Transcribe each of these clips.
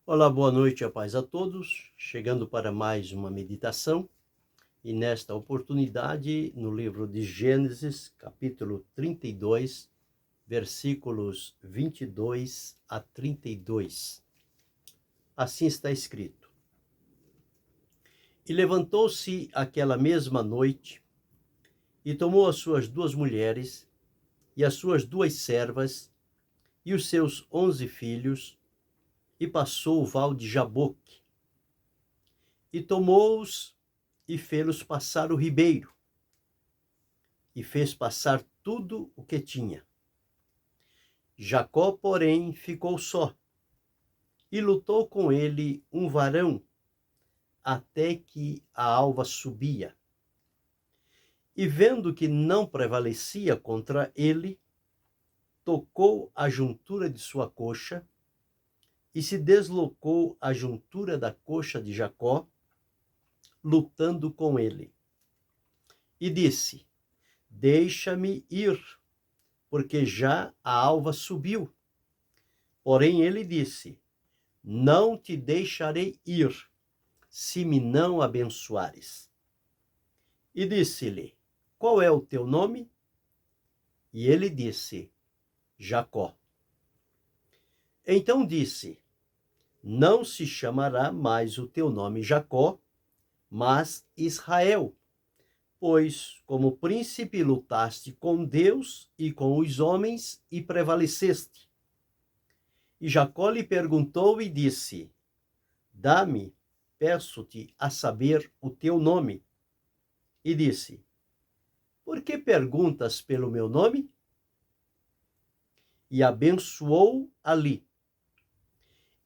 Olá, boa noite, a paz a todos. Chegando para mais uma meditação e nesta oportunidade no livro de Gênesis, capítulo 32, versículos 22 a 32. Assim está escrito: E levantou-se aquela mesma noite e tomou as suas 2 mulheres e as suas 2 servas e os seus 11 filhos e passou o val de Jaboque. E tomou-os e fê-los passar o ribeiro, e fez passar tudo o que tinha. Jacó, porém, ficou só, e lutou com ele um varão, até que a alva subia. E vendo que não prevalecia contra ele, tocou a juntura de sua coxa, e se deslocou a juntura da coxa de Jacó, lutando com ele. E disse: Deixa-me ir, porque já a alva subiu. Porém ele disse: Não te deixarei ir, se me não abençoares. E disse-lhe: Qual é o teu nome? E ele disse: Jacó. Então disse: Não se chamará mais o teu nome Jacó, mas Israel, pois como príncipe lutaste com Deus e com os homens e prevaleceste. E Jacó lhe perguntou e disse: Dá-me, peço-te, a saber o teu nome. E disse: Por que perguntas pelo meu nome? E abençoou ali.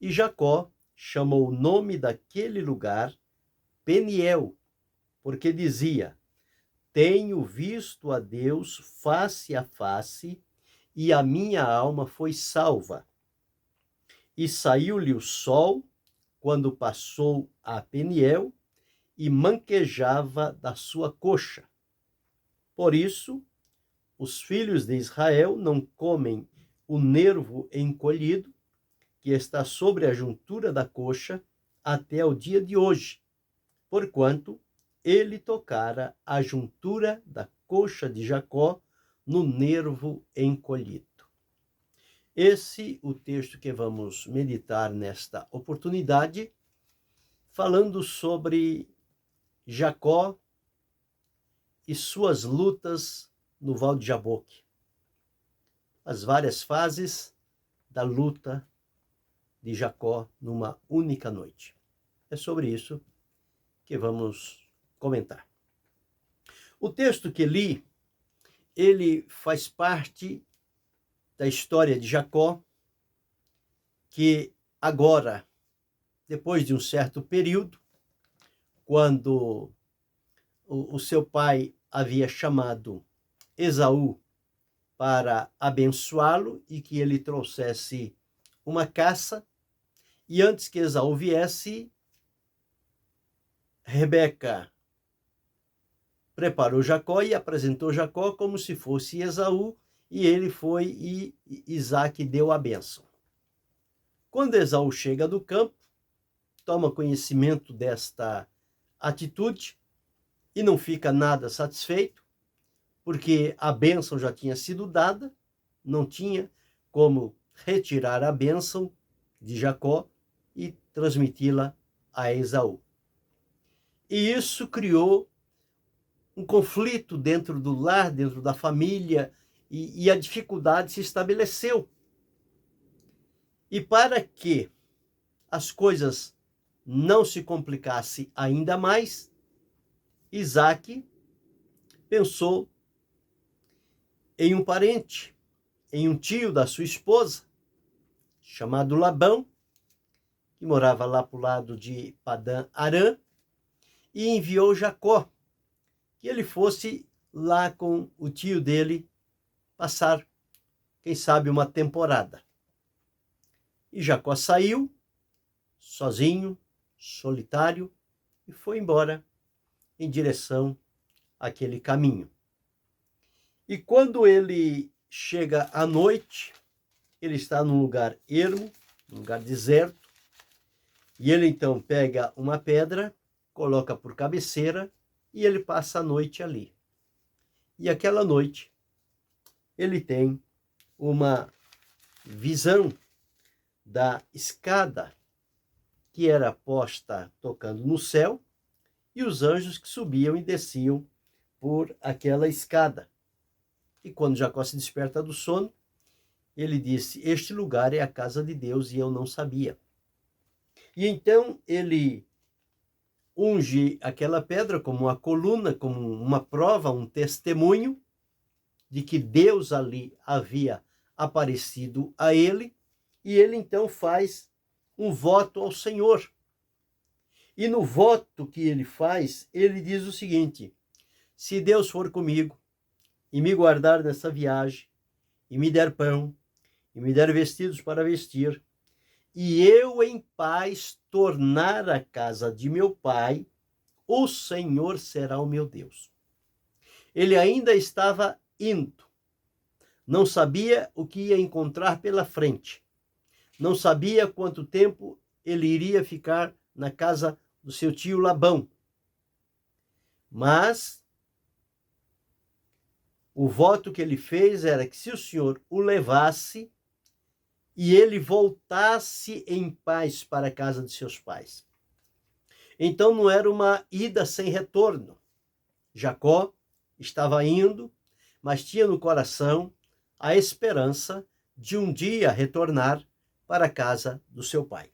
E Jacó chamou o nome daquele lugar Peniel, porque dizia: Tenho visto a Deus face a face, e a minha alma foi salva. E saiu-lhe o sol quando passou a Peniel, e manquejava da sua coxa. Por isso, os filhos de Israel não comem o nervo encolhido, que está sobre a juntura da coxa, até o dia de hoje, porquanto ele tocara a juntura da coxa de Jacó no nervo encolhido. Esse o texto que vamos meditar nesta oportunidade, falando sobre Jacó e suas lutas no Val de Jaboque. As várias fases da luta de Jacó numa única noite. É sobre isso que vamos comentar. O texto que li, ele faz parte da história de Jacó, que agora, depois de um certo período, quando o seu pai havia chamado Esaú para abençoá-lo e que ele trouxesse uma caça, e antes que Esaú viesse, Rebeca preparou Jacó e apresentou Jacó como se fosse Esaú, e ele foi e Isaque deu a bênção. Quando Esaú chega do campo, toma conhecimento desta atitude e não fica nada satisfeito, porque a bênção já tinha sido dada, não tinha como retirar a bênção de Jacó e transmiti-la a Esaú. E isso criou um conflito dentro do lar, dentro da família, e a dificuldade se estabeleceu. E para que as coisas não se complicassem ainda mais, Isaque pensou em um parente, em um tio da sua esposa, chamado Labão, que morava lá para o lado de Padã Arã, e enviou Jacó, que ele fosse lá com o tio dele passar, quem sabe, uma temporada. E Jacó saiu, sozinho, solitário, e foi embora em direção àquele caminho. E quando ele chega à noite, ele está num lugar ermo, num lugar deserto, E ele então pega uma pedra, coloca por cabeceira e ele passa a noite ali. E aquela noite ele tem uma visão da escada que era posta tocando no céu e os anjos que subiam e desciam por aquela escada. E quando Jacó se desperta do sono, ele disse: este lugar é a casa de Deus e eu não sabia. E então ele unge aquela pedra como uma coluna, como uma prova, um testemunho de que Deus ali havia aparecido a ele, e ele então faz um voto ao Senhor. E no voto que ele faz, ele diz o seguinte: se Deus for comigo e me guardar nessa viagem, e me der pão, e me der vestidos para vestir, e eu em paz tornar a casa de meu pai, o Senhor será o meu Deus. Ele ainda estava indo, não sabia o que ia encontrar pela frente, não sabia quanto tempo ele iria ficar na casa do seu tio Labão. Mas o voto que ele fez era que se o Senhor o levasse e ele voltasse em paz para a casa de seus pais. Então não era uma ida sem retorno. Jacó estava indo, mas tinha no coração a esperança de um dia retornar para a casa do seu pai.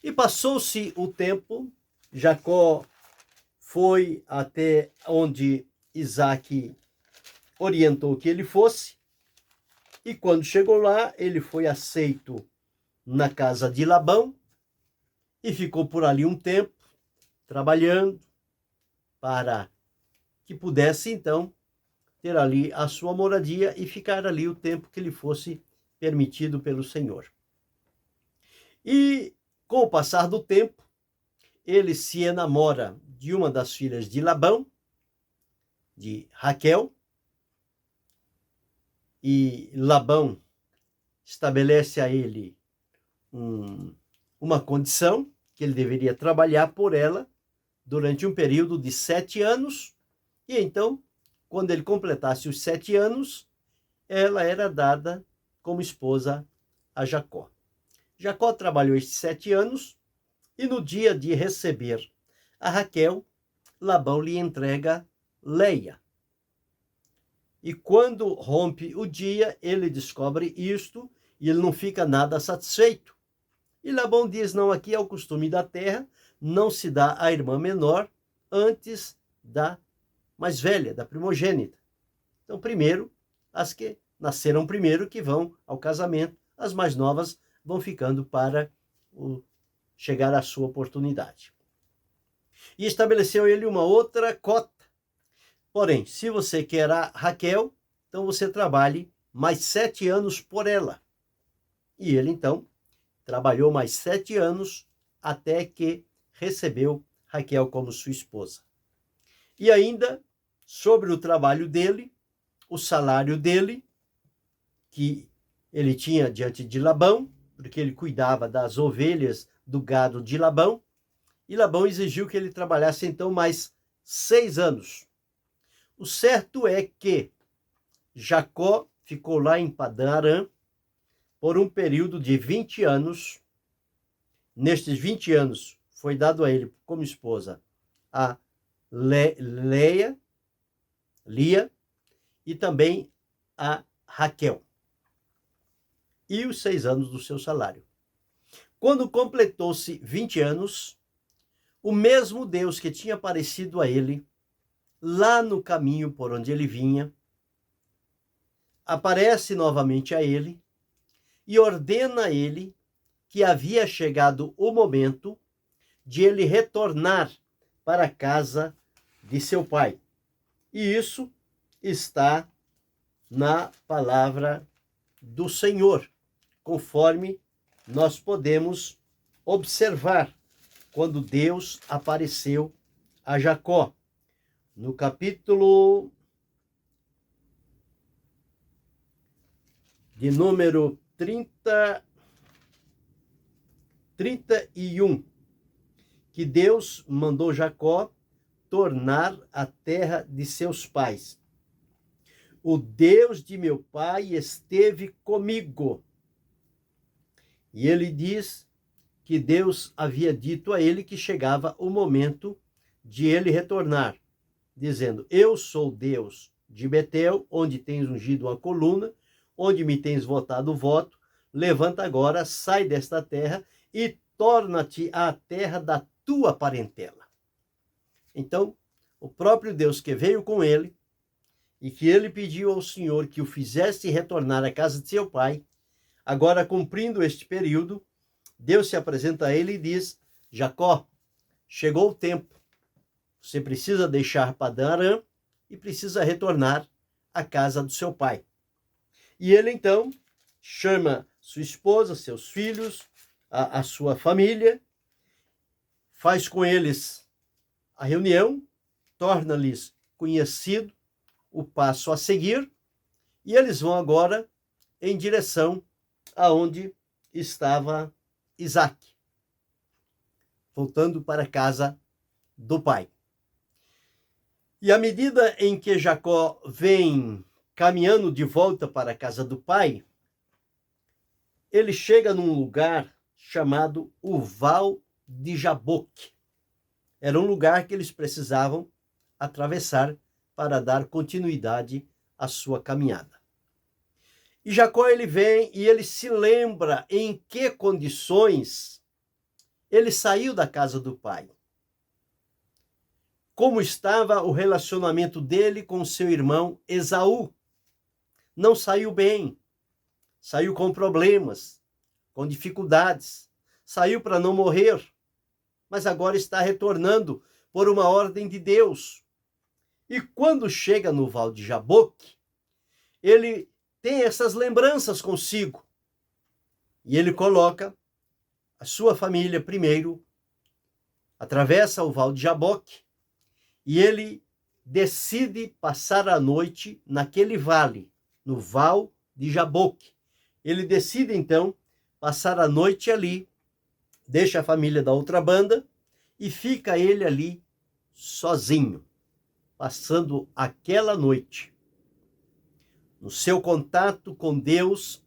E passou-se o tempo, Jacó foi até onde Isaque orientou que ele fosse, e quando chegou lá, ele foi aceito na casa de Labão e ficou por ali um tempo, trabalhando para que pudesse então ter ali a sua moradia e ficar ali o tempo que lhe fosse permitido pelo Senhor. E com o passar do tempo, ele se enamora de uma das filhas de Labão, de Raquel, e Labão estabelece a ele uma condição, que ele deveria trabalhar por ela durante um período de 7 anos, e então, quando ele completasse os 7 anos, ela era dada como esposa a Jacó. Jacó trabalhou estes 7 anos, e no dia de receber a Raquel, Labão lhe entrega Leia. E quando rompe o dia, ele descobre isto e ele não fica nada satisfeito. E Labão diz: não, aqui é o costume da terra, não se dá à irmã menor antes da mais velha, da primogênita. Então, primeiro, as que nasceram primeiro que vão ao casamento, as mais novas vão ficando para chegar à sua oportunidade. E estabeleceu ele uma outra cota. Porém, se você quer a Raquel, então você trabalhe mais 7 anos por ela. E ele, então, trabalhou mais 7 anos até que recebeu Raquel como sua esposa. E ainda, sobre o trabalho dele, o salário dele, que ele tinha diante de Labão, porque ele cuidava das ovelhas do gado de Labão, e Labão exigiu que ele trabalhasse, então, mais 6 anos. O certo é que Jacó ficou lá em Padã Arã por um período de 20 anos. Nestes 20 anos foi dado a ele como esposa a Lia e também a Raquel. E os 6 anos do seu salário. Quando completou-se 20 anos, o mesmo Deus que tinha aparecido a ele lá no caminho por onde ele vinha, aparece novamente a ele e ordena a ele que havia chegado o momento de ele retornar para a casa de seu pai. E isso está na palavra do Senhor, conforme nós podemos observar quando Deus apareceu a Jacó. No capítulo de número 30, 31, que Deus mandou Jacó tornar a terra de seus pais. O Deus de meu pai esteve comigo. E ele diz que Deus havia dito a ele que chegava o momento de ele retornar, dizendo: eu sou Deus de Betel, onde tens ungido a coluna, onde me tens votado o voto, levanta agora, sai desta terra e torna-te à terra da tua parentela. Então, o próprio Deus que veio com ele e que ele pediu ao Senhor que o fizesse retornar à casa de seu pai, agora cumprindo este período, Deus se apresenta a ele e diz: Jacó, chegou o tempo, você precisa deixar Padã Arã e precisa retornar à casa do seu pai. E ele então chama sua esposa, seus filhos, a sua família, faz com eles a reunião, torna-lhes conhecido o passo a seguir, e eles vão agora em direção aonde estava Isaac, voltando para a casa do pai. E à medida em que Jacó vem caminhando de volta para a casa do pai, ele chega num lugar chamado o Val de Jaboque. Era um lugar que eles precisavam atravessar para dar continuidade à sua caminhada. E Jacó, ele vem e ele se lembra em que condições ele saiu da casa do pai. Como estava o relacionamento dele com seu irmão Esaú. Não saiu bem, saiu com problemas, com dificuldades, saiu para não morrer, mas agora está retornando por uma ordem de Deus. E quando chega no Val de Jaboque, ele tem essas lembranças consigo. E ele coloca a sua família primeiro, atravessa o Val de Jaboque, e ele decide passar a noite naquele vale, no Val de Jaboque. Ele decide, então, passar a noite ali, deixa a família da outra banda e fica ele ali sozinho, passando aquela noite. No seu contato com Deus,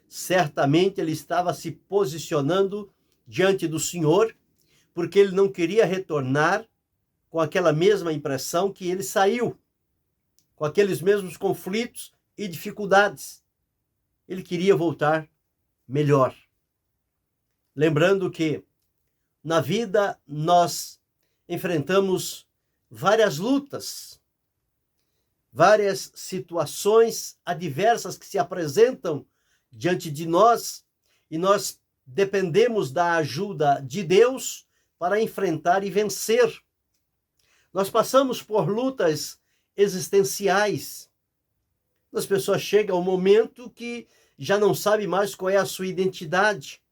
certamente ele estava se posicionando diante do Senhor, porque ele não queria retornar com aquela mesma impressão que ele saiu, com aqueles mesmos conflitos e dificuldades. Ele queria voltar melhor. Lembrando que na vida nós enfrentamos várias lutas, várias situações adversas que se apresentam diante de nós e nós dependemos da ajuda de Deus para enfrentar e vencer. Nós passamos por lutas existenciais. As pessoas chegam ao momento que já não sabe mais qual é a sua identidade,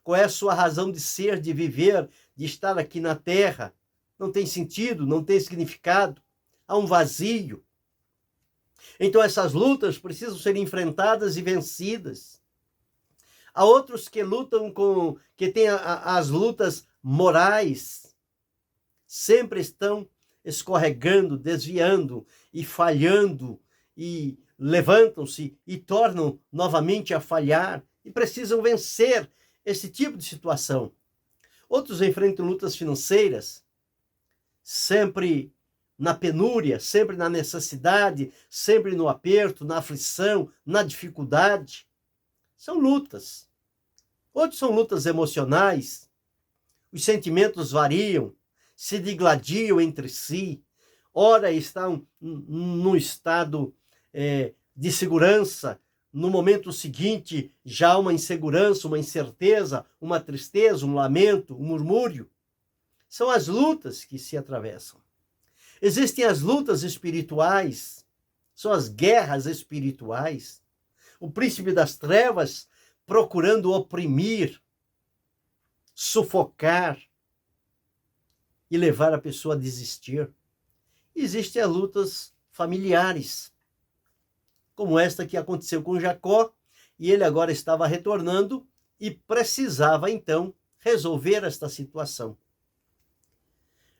qual é a sua razão de ser, de viver, de estar aqui na terra. Não tem sentido, não tem significado, há um vazio. Então essas lutas precisam ser enfrentadas e vencidas. Há outros que lutam que têm as lutas morais, sempre estão escorregando, desviando e falhando, e levantam-se e tornam novamente a falhar e precisam vencer esse tipo de situação. Outros enfrentam lutas financeiras, sempre na penúria, sempre na necessidade, sempre no aperto, na aflição, na dificuldade. São lutas. Outros são lutas emocionais. Os sentimentos variam, se digladiam entre si. Ora estão num estado de segurança, no momento seguinte já uma insegurança, uma incerteza, uma tristeza, um lamento, um murmúrio. São as lutas que se atravessam. Existem as lutas espirituais, são as guerras espirituais. O príncipe das trevas procurando oprimir, sufocar e levar a pessoa a desistir. Existem as lutas familiares, como esta que aconteceu com Jacó, e ele agora estava retornando e precisava então resolver esta situação.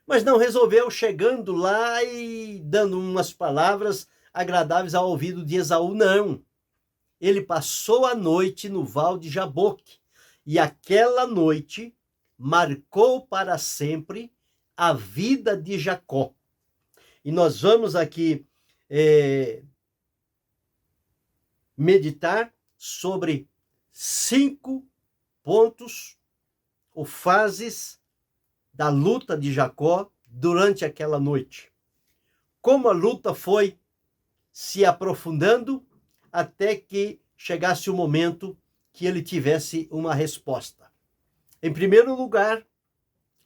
Mas não resolveu chegando lá e dando umas palavras agradáveis ao ouvido de Esaú, não. Ele passou a noite no val de Jaboque, e aquela noite marcou para sempre a vida de Jacó. E nós vamos aqui meditar sobre 5 pontos ou fases da luta de Jacó durante aquela noite. Como a luta foi se aprofundando até que chegasse o momento que ele tivesse uma resposta. Em primeiro lugar,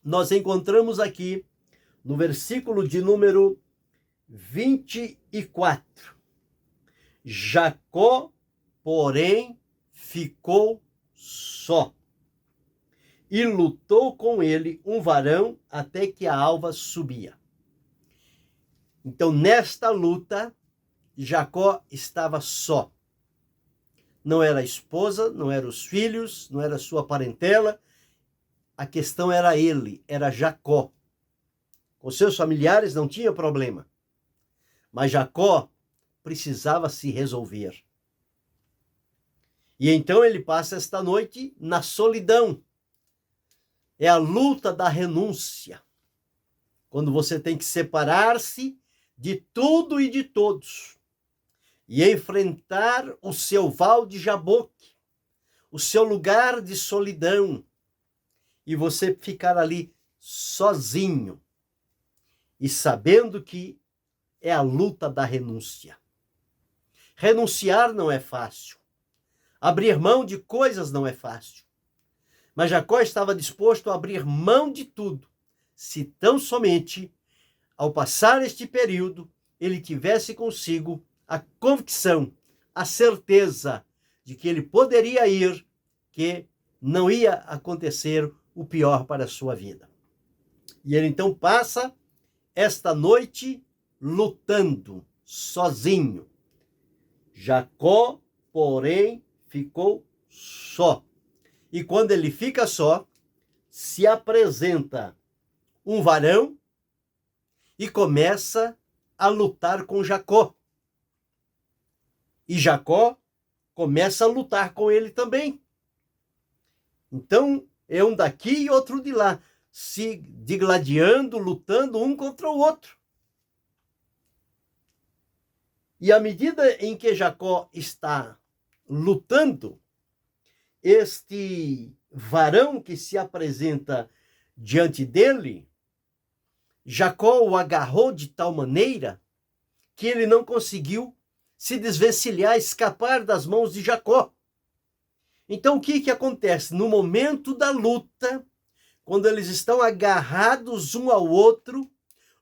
nós encontramos aqui no versículo de número 24. Jacó, porém, ficou só, e lutou com ele um varão até que a alva subia. Então, nesta luta, Jacó estava só. Não era a esposa, não eram os filhos, não era sua parentela. A questão era ele, era Jacó. Com seus familiares não tinha problema. Mas Jacó precisava se resolver. E então ele passa esta noite na solidão. É a luta da renúncia. Quando você tem que separar-se de tudo e de todos. E enfrentar o seu val de Jaboque, o seu lugar de solidão. E você ficar ali sozinho. E sabendo que é a luta da renúncia. Renunciar não é fácil. Abrir mão de coisas não é fácil. Mas Jacó estava disposto a abrir mão de tudo, se tão somente, ao passar este período, ele tivesse consigo a convicção, a certeza de que ele poderia ir, que não ia acontecer o pior para a sua vida. E ele então passa esta noite lutando, sozinho. Jacó, porém, ficou só. E quando ele fica só, se apresenta um varão e começa a lutar com Jacó. E Jacó começa a lutar com ele também. Então, é um daqui e outro de lá, se digladiando, lutando um contra o outro. E à medida em que Jacó está lutando, este varão que se apresenta diante dele, Jacó o agarrou de tal maneira que ele não conseguiu se desvencilhar, escapar das mãos de Jacó. Então o que acontece? No momento da luta, quando eles estão agarrados um ao outro,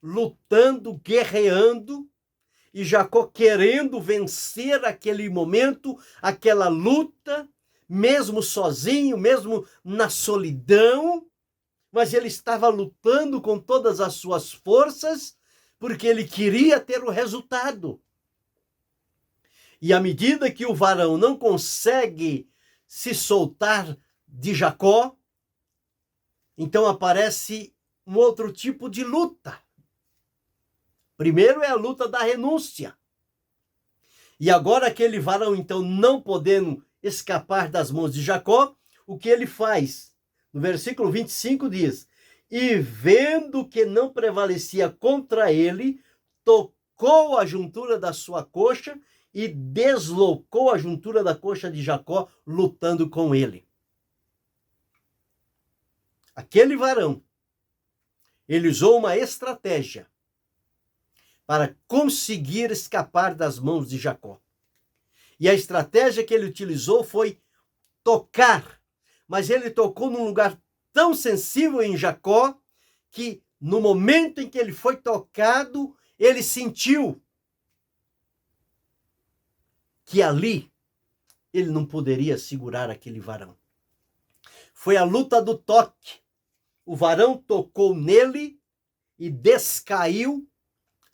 lutando, guerreando, e Jacó querendo vencer aquele momento, aquela luta, mesmo sozinho, mesmo na solidão, mas ele estava lutando com todas as suas forças, porque ele queria ter o resultado. E à medida que o varão não consegue se soltar de Jacó, então aparece um outro tipo de luta. Primeiro é a luta da renúncia. E agora aquele varão, então, não podendo escapar das mãos de Jacó, o que ele faz? No versículo 25 diz: e vendo que não prevalecia contra ele, tocou a juntura da sua coxa e deslocou a juntura da coxa de Jacó, lutando com ele. Aquele varão, ele usou uma estratégia para conseguir escapar das mãos de Jacó. E a estratégia que ele utilizou foi tocar, mas ele tocou num lugar tão sensível em Jacó, que no momento em que ele foi tocado, ele sentiu que ali ele não poderia segurar aquele varão. Foi a luta do toque. O varão tocou nele e descaiu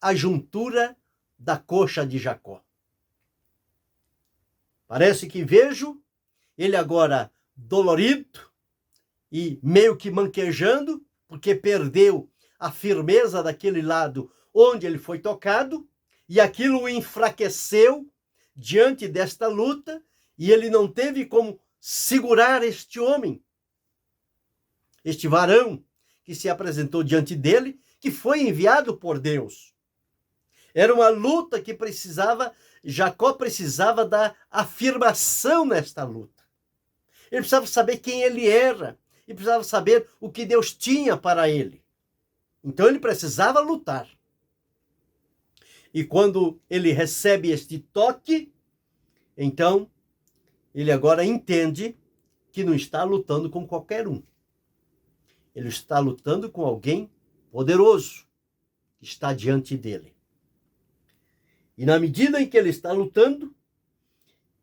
a juntura da coxa de Jacó. Parece que vejo ele agora dolorido, e meio que manquejando, porque perdeu a firmeza daquele lado onde ele foi tocado, e aquilo o enfraqueceu diante desta luta, e ele não teve como segurar este homem, este varão que se apresentou diante dele, que foi enviado por Deus. Era uma luta que Jacó precisava da afirmação nesta luta. Ele precisava saber quem ele era, e precisava saber o que Deus tinha para ele. Então ele precisava lutar. E quando ele recebe este toque, então ele agora entende que não está lutando com qualquer um. Ele está lutando com alguém poderoso que está diante dele. E na medida em que ele está lutando,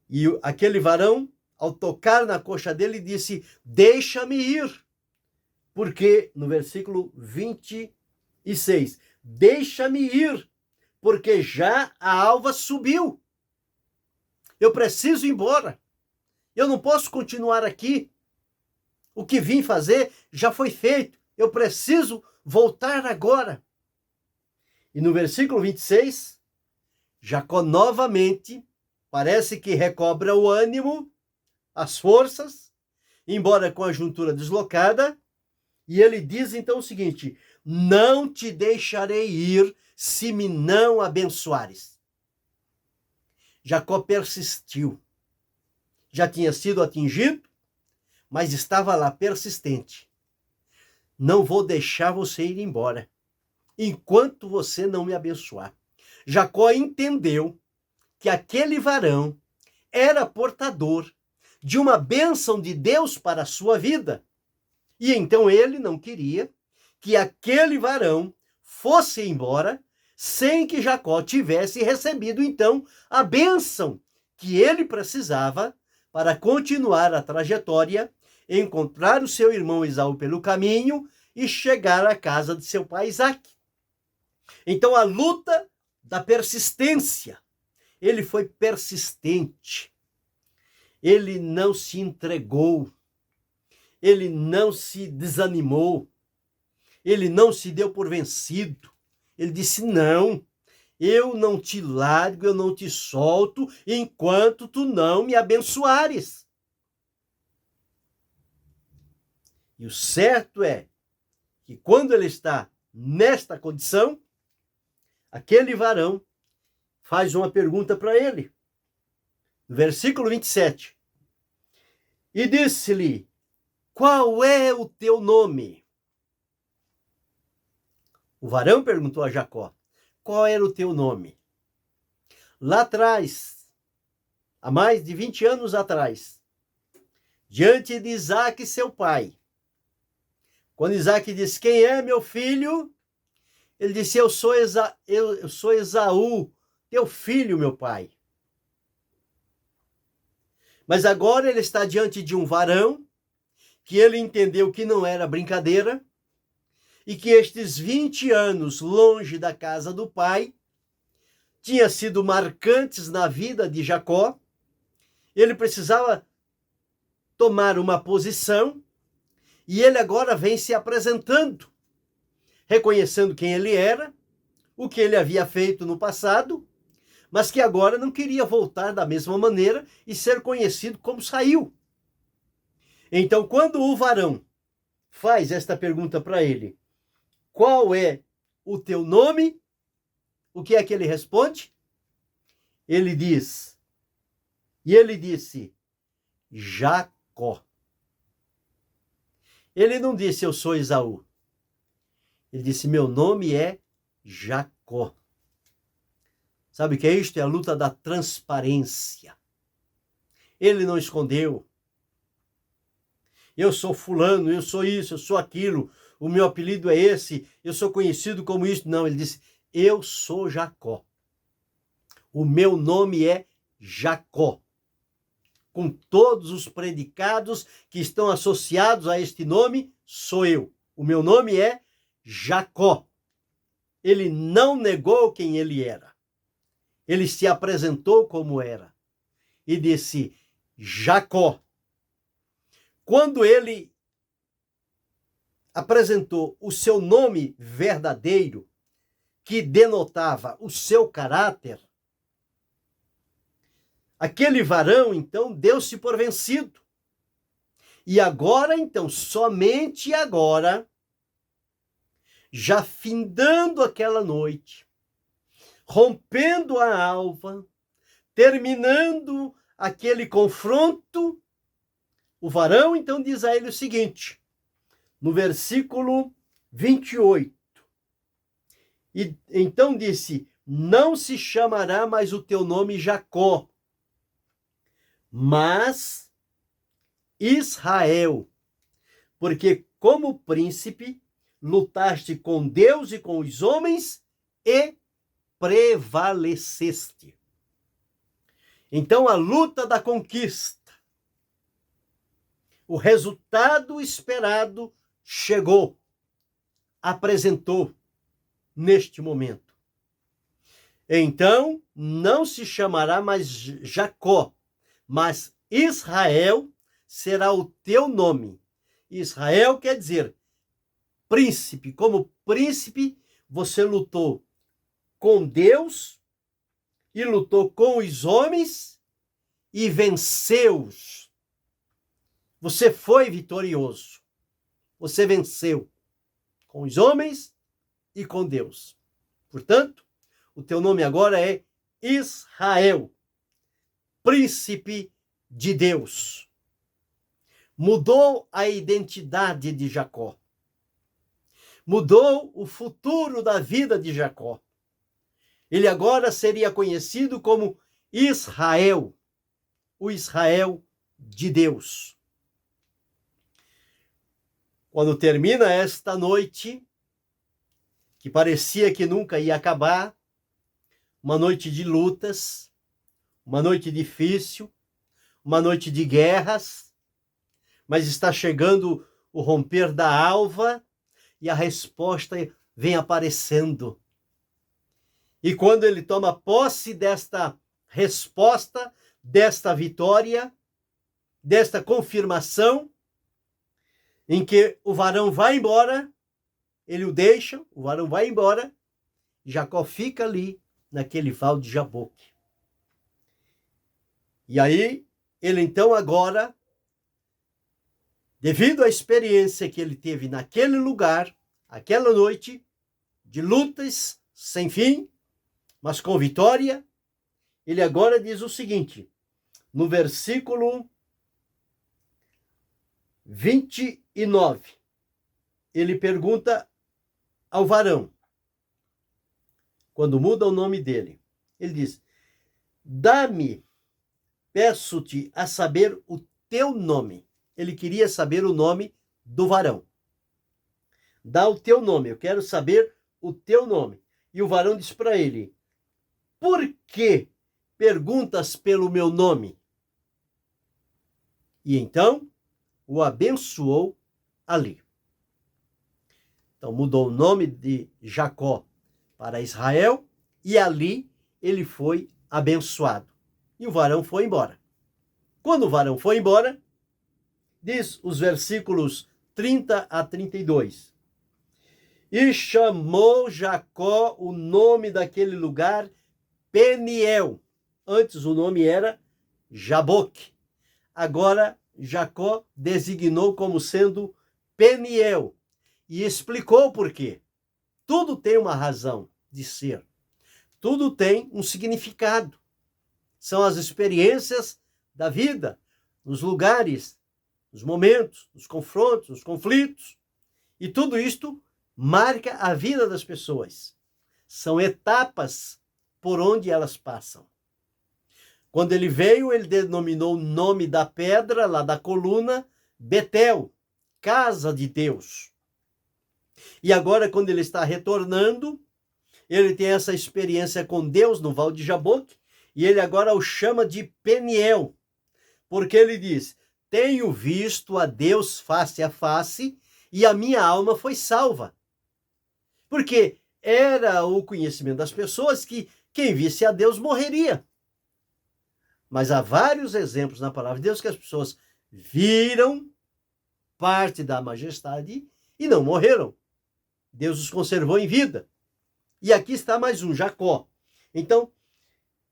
e aquele varão, ao tocar na coxa dele, disse: deixa-me ir. Porque, no versículo 26, deixa-me ir, porque já a alva subiu. Eu preciso ir embora. Eu não posso continuar aqui. O que vim fazer já foi feito. Eu preciso voltar agora. E no versículo 26, Jacó novamente parece que recobra o ânimo, as forças, embora com a juntura deslocada, e ele diz então o seguinte: não te deixarei ir se me não abençoares. Jacó persistiu. Já tinha sido atingido, mas estava lá persistente. Não vou deixar você ir embora enquanto você não me abençoar. Jacó entendeu que aquele varão era portador de uma bênção de Deus para a sua vida. E então ele não queria que aquele varão fosse embora sem que Jacó tivesse recebido então a bênção que ele precisava para continuar a trajetória, encontrar o seu irmão Esaú pelo caminho e chegar à casa de seu pai Isaque. Então a luta da persistência. Ele foi persistente. Ele não se entregou. Ele não se desanimou. Ele não se deu por vencido. Ele disse: não, eu não te largo, eu não te solto enquanto tu não me abençoares. E o certo é que quando ele está nesta condição, aquele varão faz uma pergunta para ele. No versículo 27. E disse-lhe: qual é o teu nome? O varão perguntou a Jacó: qual era o teu nome? Lá atrás, há mais de 20 anos atrás, diante de Isaque, seu pai, quando Isaque disse: quem é meu filho? Ele disse: eu sou Esaú, teu filho, meu pai. Mas agora ele está diante de um varão que ele entendeu que não era brincadeira e que estes 20 anos longe da casa do pai tinha sido marcantes na vida de Jacó. Ele precisava tomar uma posição e ele agora vem se apresentando, reconhecendo quem ele era, o que ele havia feito no passado, mas que agora não queria voltar da mesma maneira e ser conhecido como saiu. Então, quando o varão faz esta pergunta para ele: qual é o teu nome? O que é que ele responde? Ele diz, e ele disse: Jacó. Ele não disse: eu sou Esaú. Ele disse: meu nome é Jacó. Sabe o que é isto? É a luta da transparência. Ele não escondeu. Eu sou fulano, eu sou isso, eu sou aquilo, o meu apelido é esse, eu sou conhecido como isso. Não, ele disse: eu sou Jacó. O meu nome é Jacó. Com todos os predicados que estão associados a este nome, sou eu. O meu nome é Jacó. Ele não negou quem ele era. Ele se apresentou como era e disse: Jacó. Quando ele apresentou o seu nome verdadeiro, que denotava o seu caráter, aquele varão, então, deu-se por vencido. E agora, então, somente agora, já findando aquela noite, rompendo a alva, terminando aquele confronto, o varão, então, diz a ele o seguinte, no versículo 28. E então disse, não se chamará mais o teu nome Jacó, mas Israel, porque como príncipe lutaste com Deus e com os homens e prevaleceste. Então a luta da conquista, o resultado esperado chegou, apresentou neste momento. Então não se chamará mais Jacó, mas Israel será o teu nome. Israel quer dizer príncipe. Como príncipe, você lutou com Deus e lutou com os homens e venceu-os. Você foi vitorioso. Você venceu com os homens e com Deus. Portanto, o teu nome agora é Israel, príncipe de Deus. Mudou a identidade de Jacó. Mudou o futuro da vida de Jacó. Ele agora seria conhecido como Israel, o Israel de Deus. Quando termina esta noite, que parecia que nunca ia acabar, uma noite de lutas, uma noite difícil, uma noite de guerras, mas está chegando o romper da alva e a resposta vem aparecendo. E quando ele toma posse desta resposta, desta vitória, desta confirmação, em que o varão vai embora, ele o deixa, o varão vai embora, Jacó fica ali naquele val de Jaboque. E aí, ele então agora, devido à experiência que ele teve naquele lugar, aquela noite, de lutas sem fim, mas com vitória, ele agora diz o seguinte, no versículo 29, ele pergunta ao varão, quando muda o nome dele, ele diz, dá-me, peço-te a saber o teu nome. Ele queria saber o nome do varão. Dá o teu nome, eu quero saber o teu nome. E o varão diz para ele, por que perguntas pelo meu nome? E então o abençoou ali. Então mudou o nome de Jacó para Israel e ali ele foi abençoado. E o varão foi embora. Quando o varão foi embora, diz os versículos 30 a 32. E chamou Jacó o nome daquele lugar Peniel. Antes o nome era Jaboque. Agora Jacó designou como sendo Peniel. E explicou por quê. Tudo tem uma razão de ser. Tudo tem um significado. São as experiências da vida, nos lugares, nos momentos, nos confrontos, nos conflitos. E tudo isto marca a vida das pessoas. São etapas por onde elas passam. Quando ele veio, ele denominou o nome da pedra, lá da coluna, Betel, casa de Deus. E agora, quando ele está retornando, ele tem essa experiência com Deus no Val de Jaboque, e ele agora o chama de Peniel, porque ele diz, tenho visto a Deus face a face, e a minha alma foi salva. Porque era o conhecimento das pessoas que quem visse a Deus morreria. Mas há vários exemplos na palavra de Deus que as pessoas viram parte da majestade e não morreram. Deus os conservou em vida. E aqui está mais um, Jacó. Então,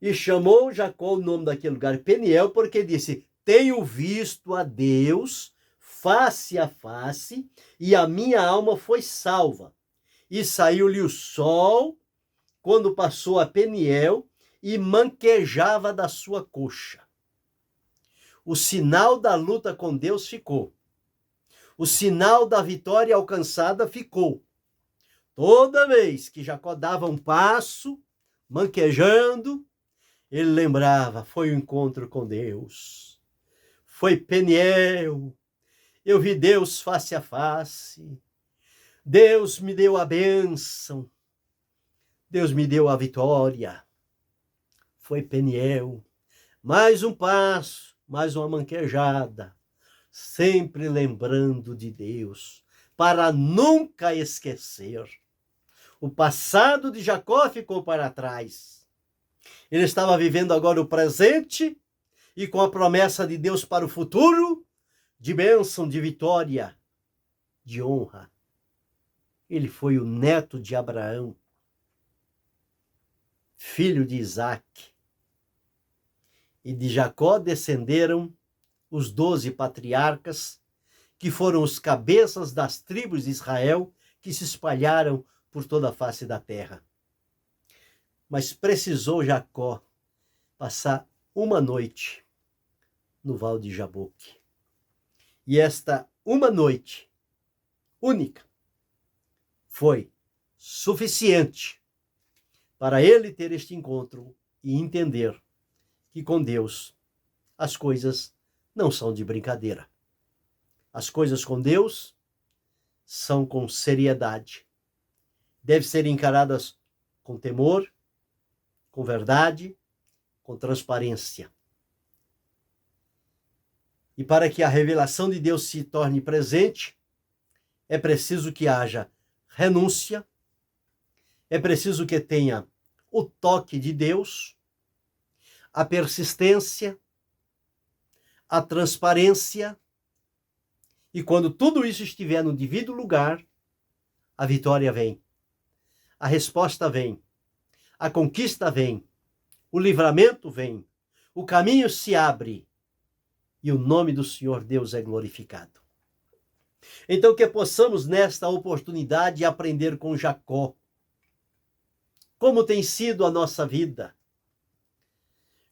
e chamou Jacó o nome daquele lugar Peniel, porque disse: tenho visto a Deus face a face, e a minha alma foi salva. E saiu-lhe o sol quando passou a Peniel e manquejava da sua coxa. O sinal da luta com Deus ficou. O sinal da vitória alcançada ficou. Toda vez que Jacó dava um passo, manquejando, ele lembrava: foi o encontro com Deus. Foi Peniel. Eu vi Deus face a face. Deus me deu a bênção. Deus me deu a vitória. Foi Peniel. Mais um passo, mais uma manquejada. Sempre lembrando de Deus, para nunca esquecer. O passado de Jacó ficou para trás. Ele estava vivendo agora o presente e com a promessa de Deus para o futuro, de bênção, de vitória, de honra. Ele foi o neto de Abraão, filho de Isaque. E de Jacó descenderam os 12 patriarcas, que foram os cabeças das tribos de Israel, que se espalharam por toda a face da terra. Mas precisou Jacó passar uma noite no Val de Jaboque. E esta uma noite única foi suficiente para ele ter este encontro e entender que com Deus as coisas não são de brincadeira. As coisas com Deus são com seriedade. Devem ser encaradas com temor, com verdade, com transparência. E para que a revelação de Deus se torne presente, é preciso que haja renúncia, é preciso que tenha o toque de Deus, a persistência, a transparência, e quando tudo isso estiver no devido lugar, a vitória vem, a resposta vem, a conquista vem, o livramento vem, o caminho se abre e o nome do Senhor Deus é glorificado. Então que possamos nesta oportunidade aprender com Jacó como tem sido a nossa vida,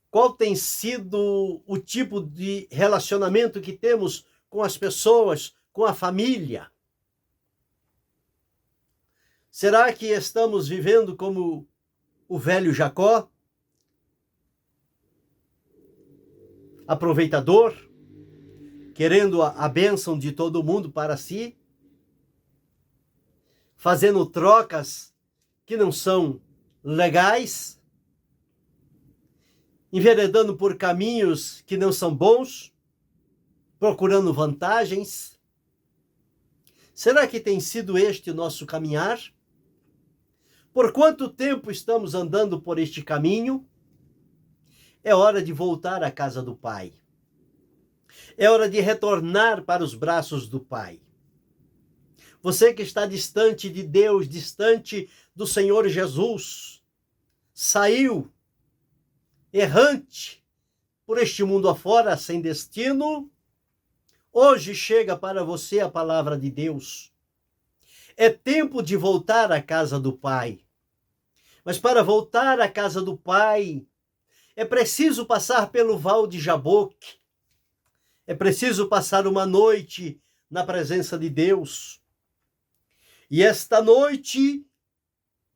qual tem sido o tipo de relacionamento que temos com as pessoas, com a família. Será que estamos vivendo como o velho Jacó? Aproveitador, querendo a bênção de todo mundo para si, fazendo trocas que não são legais, enveredando por caminhos que não são bons, procurando vantagens. Será que tem sido este o nosso caminhar? Por quanto tempo estamos andando por este caminho? É hora de voltar à casa do Pai. É hora de retornar para os braços do Pai. Você que está distante de Deus, distante do Senhor Jesus, saiu errante por este mundo afora, sem destino, hoje chega para você a palavra de Deus. É tempo de voltar à casa do Pai. Mas para voltar à casa do Pai, é preciso passar pelo Val de Jaboque. É preciso passar uma noite na presença de Deus. E esta noite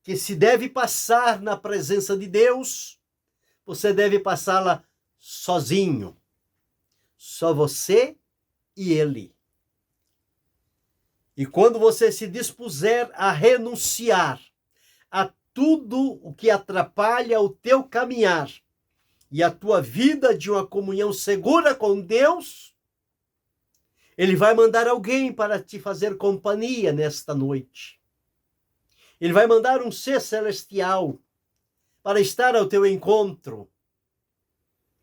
que se deve passar na presença de Deus, você deve passá-la sozinho. Só você e Ele. E quando você se dispuser a renunciar a tudo o que atrapalha o teu caminhar e a tua vida de uma comunhão segura com Deus, Ele vai mandar alguém para te fazer companhia nesta noite. Ele vai mandar um ser celestial para estar ao teu encontro,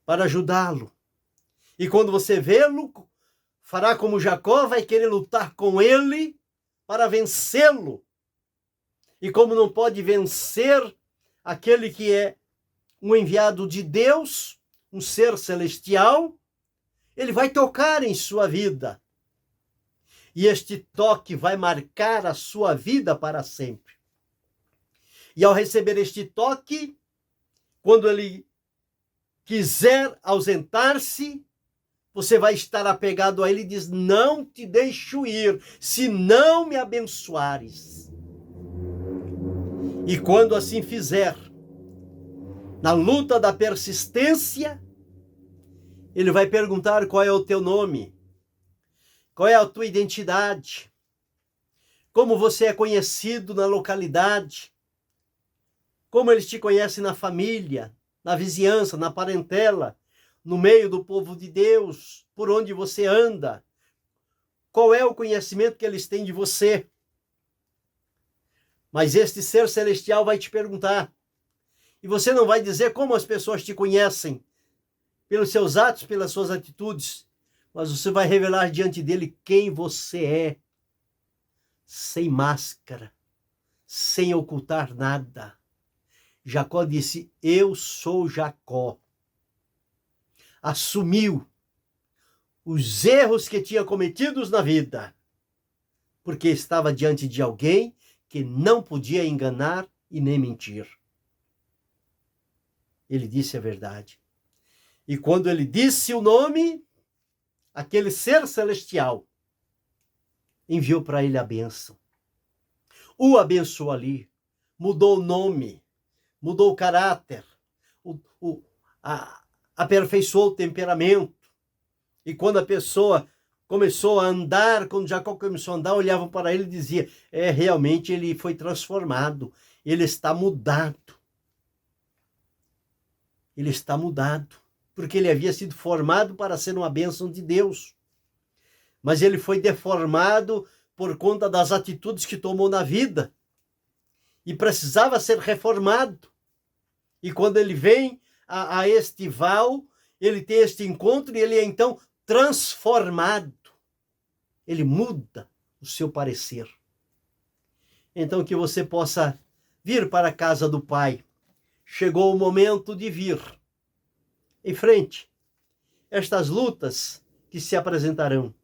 para ajudá-lo. E quando você vê-lo, fará como Jacó, vai querer lutar com ele para vencê-lo. E como não pode vencer aquele que é um enviado de Deus, um ser celestial, ele vai tocar em sua vida. E este toque vai marcar a sua vida para sempre. E ao receber este toque, quando ele quiser ausentar-se, você vai estar apegado a ele e diz: não te deixo ir, se não me abençoares. E quando assim fizer, na luta da persistência, ele vai perguntar qual é o teu nome, qual é a tua identidade, como você é conhecido na localidade, como eles te conhecem na família, na vizinhança, na parentela, no meio do povo de Deus, por onde você anda. Qual é o conhecimento que eles têm de você? Mas este ser celestial vai te perguntar. E você não vai dizer como as pessoas te conhecem, pelos seus atos, pelas suas atitudes, mas você vai revelar diante dele quem você é, sem máscara, sem ocultar nada. Jacó disse: eu sou Jacó. Assumiu os erros que tinha cometidos na vida, porque estava diante de alguém que não podia enganar e nem mentir. Ele disse a verdade. E quando ele disse o nome, aquele ser celestial enviou para ele a bênção. O abençoou ali, mudou o nome, mudou o caráter, aperfeiçoou o temperamento. E quando a pessoa começou a andar, quando Jacó começou a andar, olhavam para ele e diziam: realmente ele foi transformado, ele está mudado. Ele está mudado, porque ele havia sido formado para ser uma bênção de Deus. Mas ele foi deformado por conta das atitudes que tomou na vida. E precisava ser reformado. E quando ele vem a este val, ele tem este encontro e ele é então transformado. Ele muda o seu parecer. Então que você possa vir para a casa do Pai. Chegou o momento de vir. Enfrente estas lutas que se apresentarão.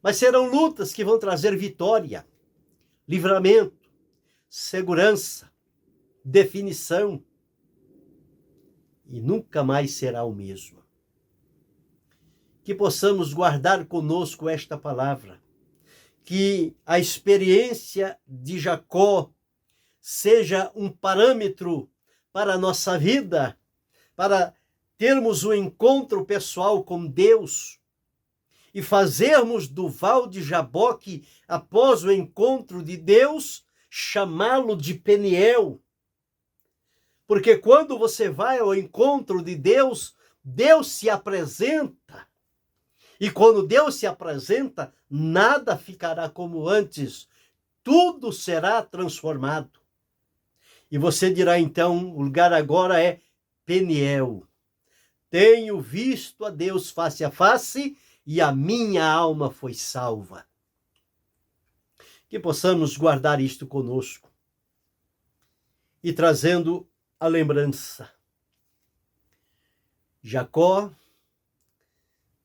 Mas serão lutas que vão trazer vitória, livramento, segurança, definição. E nunca mais será o mesmo. Que possamos guardar conosco esta palavra. Que a experiência de Jacó seja um parâmetro para a nossa vida, para termos um encontro pessoal com Deus e fazermos do val de Jaboque, após o encontro de Deus, chamá-lo de Peniel. Porque quando você vai ao encontro de Deus, Deus se apresenta. E quando Deus se apresenta, nada ficará como antes. Tudo será transformado. E você dirá então, o lugar agora é Peniel. Tenho visto a Deus face a face e a minha alma foi salva. Que possamos guardar isto conosco e trazendo a lembrança. Jacó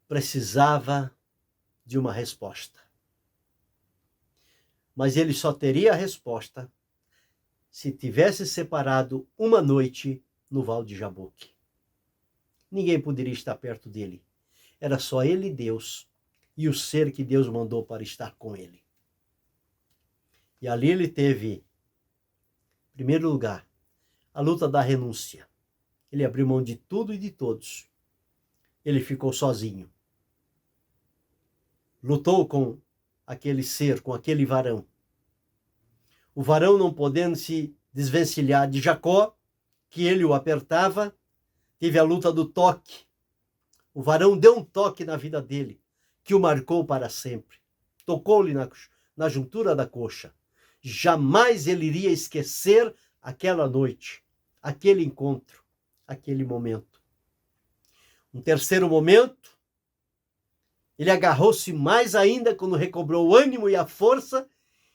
precisava de uma resposta. Mas ele só teria a resposta se tivesse separado uma noite no Val de Jaboque. Ninguém poderia estar perto dele. Era só ele e Deus, e o ser que Deus mandou para estar com ele. E ali ele teve, em primeiro lugar, a luta da renúncia. Ele abriu mão de tudo e de todos. Ele ficou sozinho. Lutou com aquele ser, com aquele varão. O varão, não podendo se desvencilhar de Jacó, que ele o apertava, teve a luta do toque. O varão deu um toque na vida dele, que o marcou para sempre. Tocou-lhe na juntura da coxa. Jamais ele iria esquecer aquela noite, aquele encontro, aquele momento. Um terceiro momento, ele agarrou-se mais ainda quando recobrou o ânimo e a força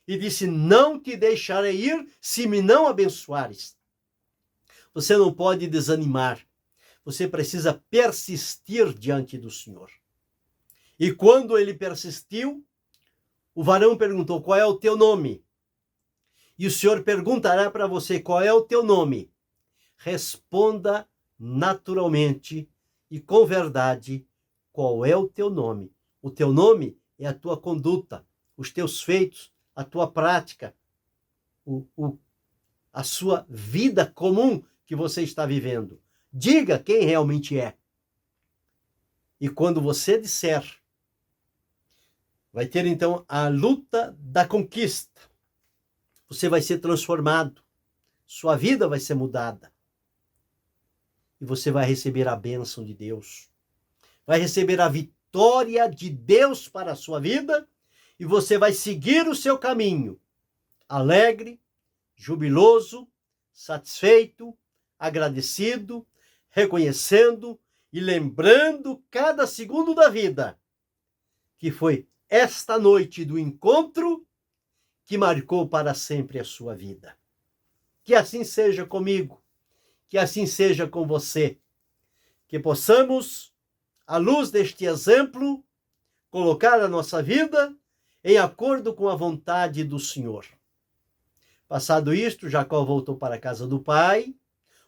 e disse: não te deixarei ir se me não abençoares. Você não pode desanimar. Você precisa persistir diante do Senhor. E quando ele persistiu, o varão perguntou: qual é o teu nome? E o Senhor perguntará para você: qual é o teu nome? Responda naturalmente e com verdade qual é o teu nome. O teu nome é a tua conduta, os teus feitos, a tua prática, a sua vida comum que você está vivendo. Diga quem realmente é. E quando você disser, vai ter então a luta da conquista. Você vai ser transformado. Sua vida vai ser mudada. E você vai receber a bênção de Deus. Vai receber a vitória de Deus para a sua vida. E você vai seguir o seu caminho. Alegre, jubiloso, satisfeito, agradecido, reconhecendo e lembrando cada segundo da vida que foi esta noite do encontro que marcou para sempre a sua vida. Que assim seja comigo, que assim seja com você, que possamos, à luz deste exemplo, colocar a nossa vida em acordo com a vontade do Senhor. Passado isto, Jacó voltou para a casa do pai,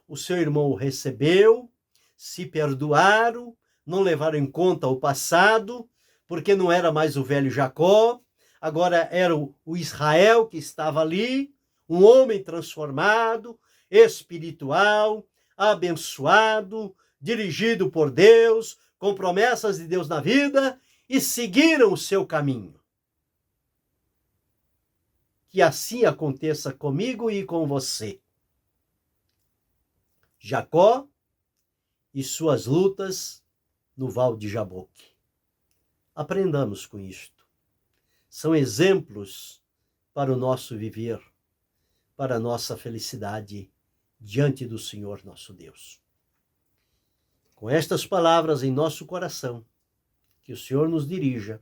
o seu irmão o recebeu, se perdoaram, não levaram em conta o passado, porque não era mais o velho Jacó, agora era o Israel que estava ali, um homem transformado, espiritual, abençoado, dirigido por Deus, com promessas de Deus na vida, e seguiram o seu caminho. Que assim aconteça comigo e com você. Jacó e suas lutas no Val de Jaboque. Aprendamos com isto. São exemplos para o nosso viver, para a nossa felicidade diante do Senhor nosso Deus. Com estas palavras em nosso coração, que o Senhor nos dirija,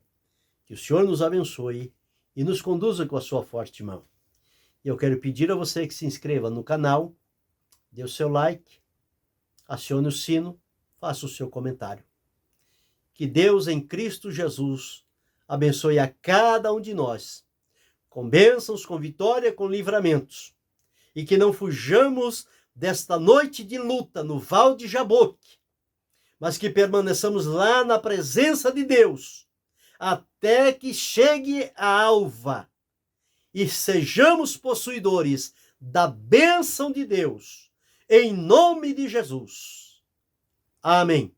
que o Senhor nos abençoe e nos conduza com a sua forte mão. E eu quero pedir a você que se inscreva no canal, dê o seu like, acione o sino, faça o seu comentário. Que Deus em Cristo Jesus abençoe a cada um de nós, com bênçãos, com vitória, com livramentos, e que não fujamos desta noite de luta no Val de Jaboque, mas que permaneçamos lá na presença de Deus, até que chegue a alva, e sejamos possuidores da bênção de Deus, em nome de Jesus. Amém.